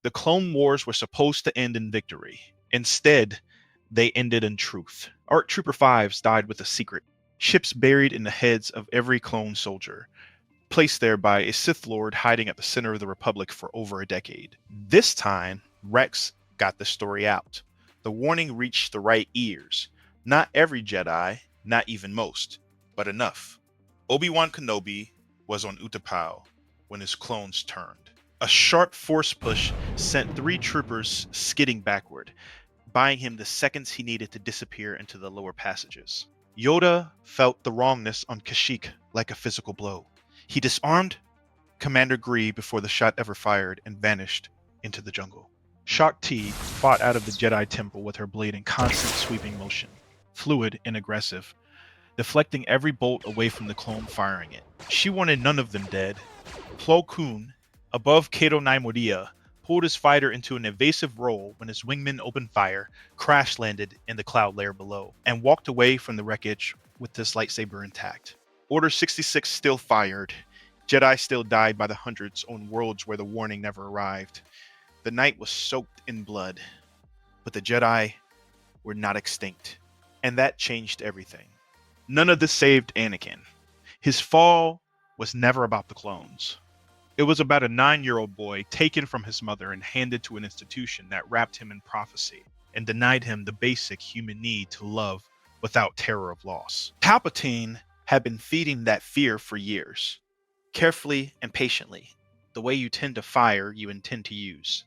The Clone Wars were supposed to end in victory. Instead, they ended in truth. ARC Trooper 5s died with a secret. Ships buried in the heads of every clone soldier, placed there by a Sith Lord hiding at the center of the Republic for over a decade. This time, Rex got the story out. The warning reached the right ears. Not every Jedi, not even most, but enough. Obi-Wan Kenobi was on Utapau when his clones turned. A sharp force push sent three troopers skidding backward, buying him the seconds he needed to disappear into the lower passages. Yoda felt the wrongness on Kashyyyk like a physical blow. He disarmed Commander Gree before the shot ever fired and vanished into the jungle. Shaak Ti fought out of the Jedi Temple with her blade in constant sweeping motion, fluid and aggressive, deflecting every bolt away from the clone firing it. She wanted none of them dead. Plo Koon, above Cato Neimoidia, pulled his fighter into an evasive roll when his wingmen opened fire, crash-landed in the cloud layer below, and walked away from the wreckage with his lightsaber intact. Order 66 still fired. Jedi still died by the hundreds on worlds where the warning never arrived. The night was soaked in blood, but the Jedi were not extinct, and that changed everything. None of this saved Anakin. His fall was never about the clones. It was about a 9-year-old boy taken from his mother and handed to an institution that wrapped him in prophecy and denied him the basic human need to love without terror of loss. Palpatine had been feeding that fear for years, carefully and patiently, the way you tend to fire you intend to use.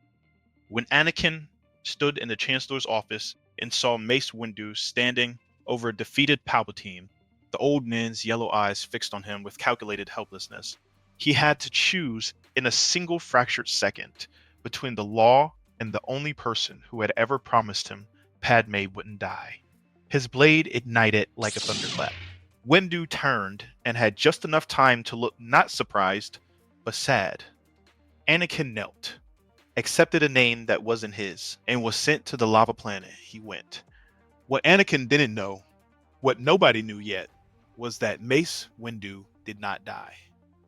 When Anakin stood in the Chancellor's office and saw Mace Windu standing over a defeated Palpatine, the old man's yellow eyes fixed on him with calculated helplessness, he had to choose in a single fractured second between the law and the only person who had ever promised him Padme wouldn't die. His blade ignited like a thunderclap. Windu turned and had just enough time to look not surprised, but sad. Anakin knelt, accepted a name that wasn't his, and was sent to the lava planet. He went. What Anakin didn't know, what nobody knew yet, was that Mace Windu did not die.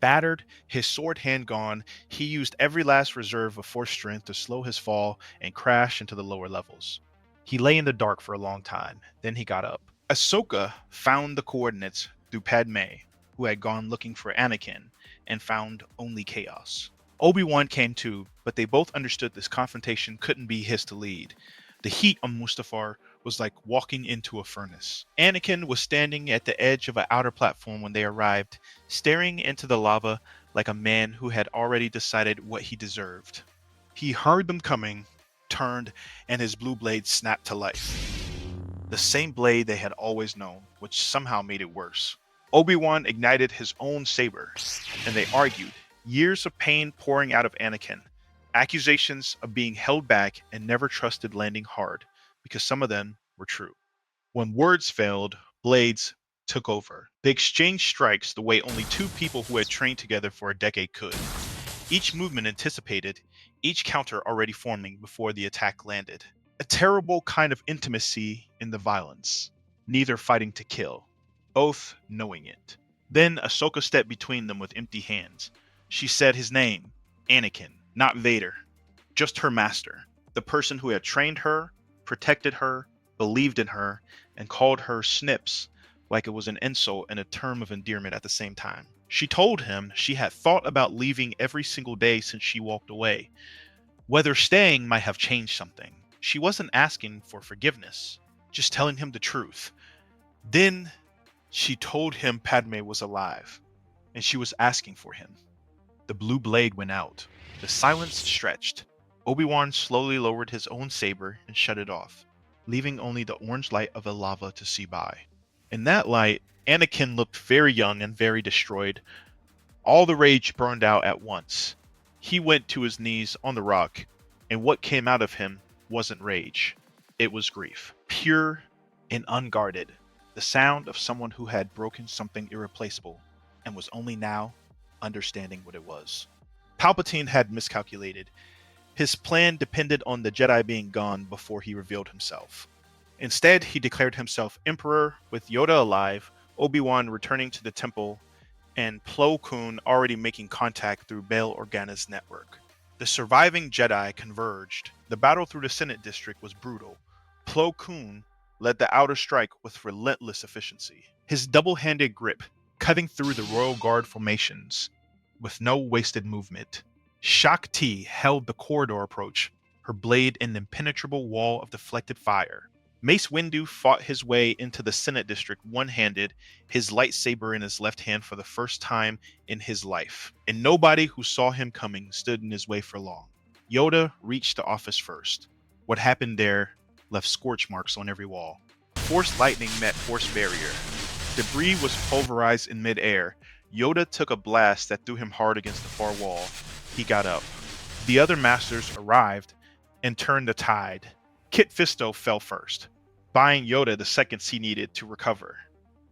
Battered, his sword hand gone, he used every last reserve of force strength to slow his fall and crash into the lower levels. He lay in the dark for a long time, then he got up. Ahsoka found the coordinates through Padme, who had gone looking for Anakin, and found only chaos. Obi-Wan came too, but they both understood this confrontation couldn't be his to lead. The heat on Mustafar was like walking into a furnace. Anakin was standing at the edge of an outer platform when they arrived, staring into the lava like a man who had already decided what he deserved. He heard them coming, turned, and his blue blade snapped to life. The same blade they had always known, which somehow made it worse. Obi-Wan ignited his own saber, and they argued, years of pain pouring out of Anakin, accusations of being held back and never trusted landing hard, because some of them were true. When words failed, blades took over. They exchanged strikes the way only two people who had trained together for a decade could. Each movement anticipated, each counter already forming before the attack landed. A terrible kind of intimacy in the violence, neither fighting to kill, both knowing it. Then Ahsoka stepped between them with empty hands. She said his name, Anakin, not Vader, just her master, the person who had trained her, protected her, believed in her, and called her Snips like it was an insult and a term of endearment at the same time. She told him she had thought about leaving every single day since she walked away. Whether staying might have changed something. She wasn't asking for forgiveness, just telling him the truth. Then she told him Padme was alive, and she was asking for him. The blue blade went out. The silence stretched. Obi-Wan slowly lowered his own saber and shut it off, leaving only the orange light of the lava to see by. In that light, Anakin looked very young and very destroyed. All the rage burned out at once. He went to his knees on the rock, and what came out of him wasn't rage. It was grief, pure and unguarded, the sound of someone who had broken something irreplaceable and was only now understanding what it was. Palpatine had miscalculated. His plan depended on the Jedi being gone before he revealed himself. Instead, he declared himself Emperor with Yoda alive, Obi-Wan returning to the temple, and Plo Koon already making contact through Bail Organa's network. The surviving Jedi converged. The battle through the Senate district was brutal. Plo Koon led the outer strike with relentless efficiency. His double-handed grip cutting through the Royal Guard formations with no wasted movement. Shaak Ti held the corridor approach, her blade an impenetrable wall of deflected fire. Mace Windu fought his way into the Senate district one-handed, his lightsaber in his left hand for the first time in his life, and nobody who saw him coming stood in his way for long. Yoda reached the office first. What happened there left scorch marks on every wall. Force lightning met force barrier. Debris was pulverized in midair. Yoda took a blast that threw him hard against the far wall. He got up. The other masters arrived and turned the tide. Kit Fisto fell first, buying Yoda the seconds he needed to recover.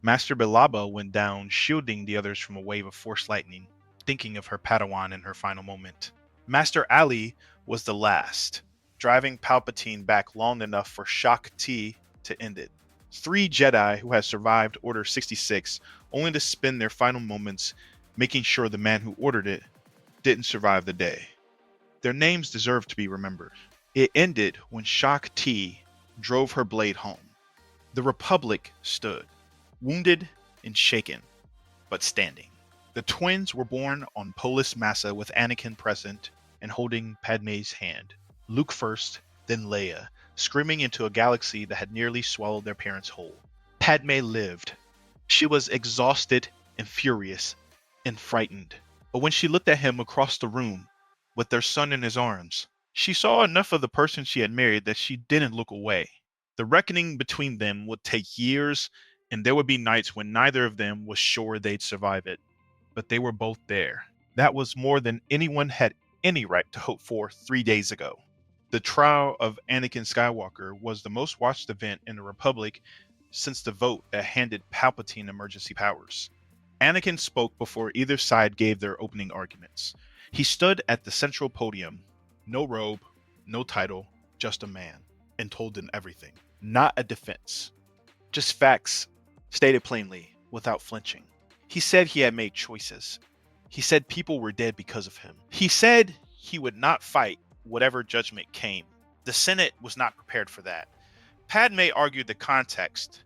Master Bilaba went down, shielding the others from a wave of force lightning, thinking of her Padawan in her final moment. Master Ali was the last, driving Palpatine back long enough for Shaak Ti to end it. 3 Jedi who had survived Order 66, only to spend their final moments making sure the man who ordered it didn't survive the day. Their names deserve to be remembered. It ended when Shaak Ti drove her blade home. The Republic stood, wounded and shaken, but standing. The twins were born on Polis Massa with Anakin present and holding Padme's hand. Luke first, then Leia, screaming into a galaxy that had nearly swallowed their parents whole. Padme lived. She was exhausted and furious and frightened. But when she looked at him across the room, with their son in his arms, she saw enough of the person she had married that she didn't look away. The reckoning between them would take years, and there would be nights when neither of them was sure they'd survive it. But they were both there. That was more than anyone had any right to hope for 3 days ago. The trial of Anakin Skywalker was the most watched event in the Republic since the vote that handed Palpatine emergency powers. Anakin spoke before either side gave their opening arguments. He stood at the central podium, no robe, no title, just a man, and told them everything. Not a defense, just facts stated plainly, without flinching. He said he had made choices. He said people were dead because of him. He said he would not fight whatever judgment came. The Senate was not prepared for that. Padme argued the context,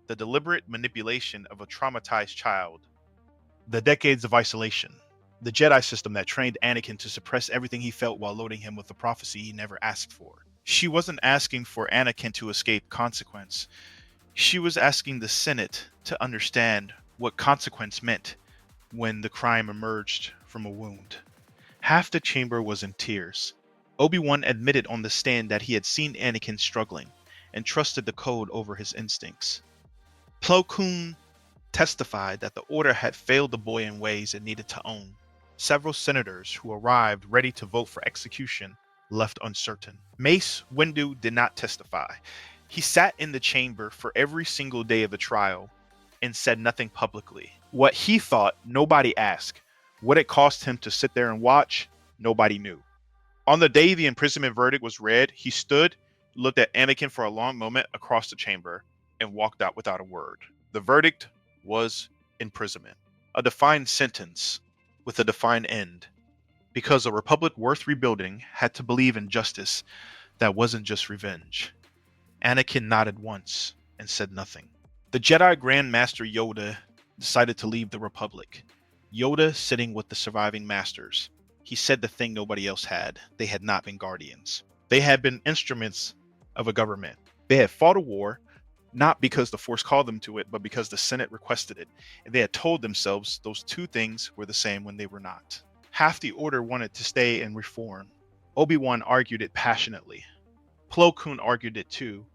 the deliberate manipulation of a traumatized child, the decades of isolation, the Jedi system that trained Anakin to suppress everything he felt while loading him with the prophecy he never asked for. She wasn't asking for Anakin to escape consequence. She was asking the Senate to understand what consequence meant when the crime emerged from a wound. Half the chamber was in tears. Obi-Wan admitted on the stand that he had seen Anakin struggling and trusted the code over his instincts. Plo Koon testified that the Order had failed the boy in ways it needed to own. Several senators who arrived ready to vote for execution left uncertain. Mace Windu did not testify. He sat in the chamber for every single day of the trial and said nothing publicly. What he thought, nobody asked. What it cost him to sit there and watch, nobody knew. On the day the imprisonment verdict was read, he stood, looked at Anakin for a long moment across the chamber, and walked out without a word. The verdict was imprisonment. A defined sentence with a defined end. Because a republic worth rebuilding had to believe in justice that wasn't just revenge. Anakin nodded once and said nothing. The Jedi Grand Master Yoda decided to leave the Republic. Yoda sitting with the surviving masters. He said the thing nobody else had. They had not been guardians. They had been instruments of a government. They had fought a war, not because the Force called them to it, but because the Senate requested it. And they had told themselves those two things were the same when they were not. Half the Order wanted to stay and reform. Obi-Wan argued it passionately. Plo Koon argued it too,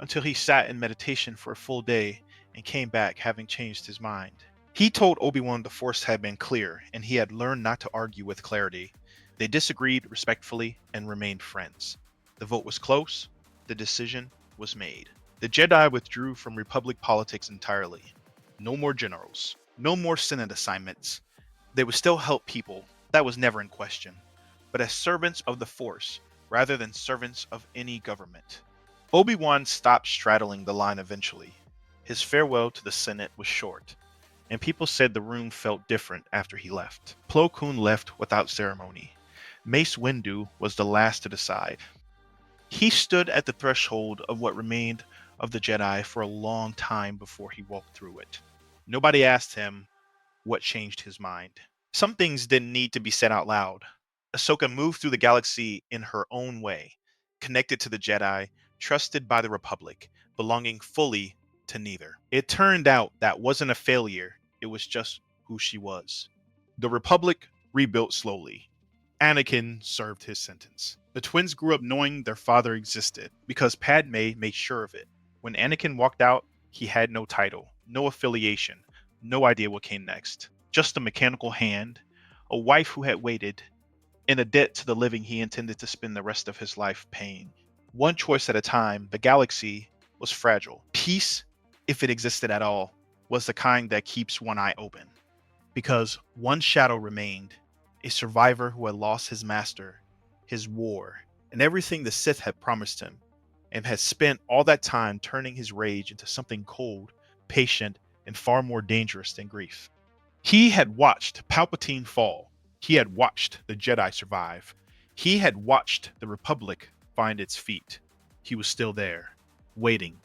until he sat in meditation for a full day and came back having changed his mind. He told Obi-Wan the Force had been clear, and he had learned not to argue with clarity. They disagreed respectfully and remained friends. The vote was close. The decision was made. The Jedi withdrew from Republic politics entirely. No more generals. No more Senate assignments. They would still help people. That was never in question. But as servants of the Force, rather than servants of any government. Obi-Wan stopped straddling the line eventually. His farewell to the Senate was short, and people said the room felt different after he left. Plo Koon left without ceremony. Mace Windu was the last to decide. He stood at the threshold of what remained of the Jedi for a long time before he walked through it. Nobody asked him what changed his mind. Some things didn't need to be said out loud. Ahsoka moved through the galaxy in her own way, connected to the Jedi, trusted by the Republic, belonging fully to neither. It turned out that wasn't a failure, it was just who she was. The Republic rebuilt slowly. Anakin served his sentence. The twins grew up knowing their father existed because Padme made sure of it. When Anakin walked out, he had no title, no affiliation, no idea what came next. Just a mechanical hand, a wife who had waited, and a debt to the living he intended to spend the rest of his life paying. One choice at a time, the galaxy was fragile. Peace, if it existed at all, was the kind that keeps one eye open. Because one shadow remained, a survivor who had lost his master, his war, and everything the Sith had promised him, and had spent all that time turning his rage into something cold, patient, and far more dangerous than grief. He had watched Palpatine fall. He had watched the Jedi survive. He had watched the Republic find its feet. He was still there, waiting,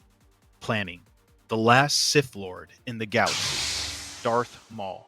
planning. The last Sith Lord in the galaxy, Darth Maul.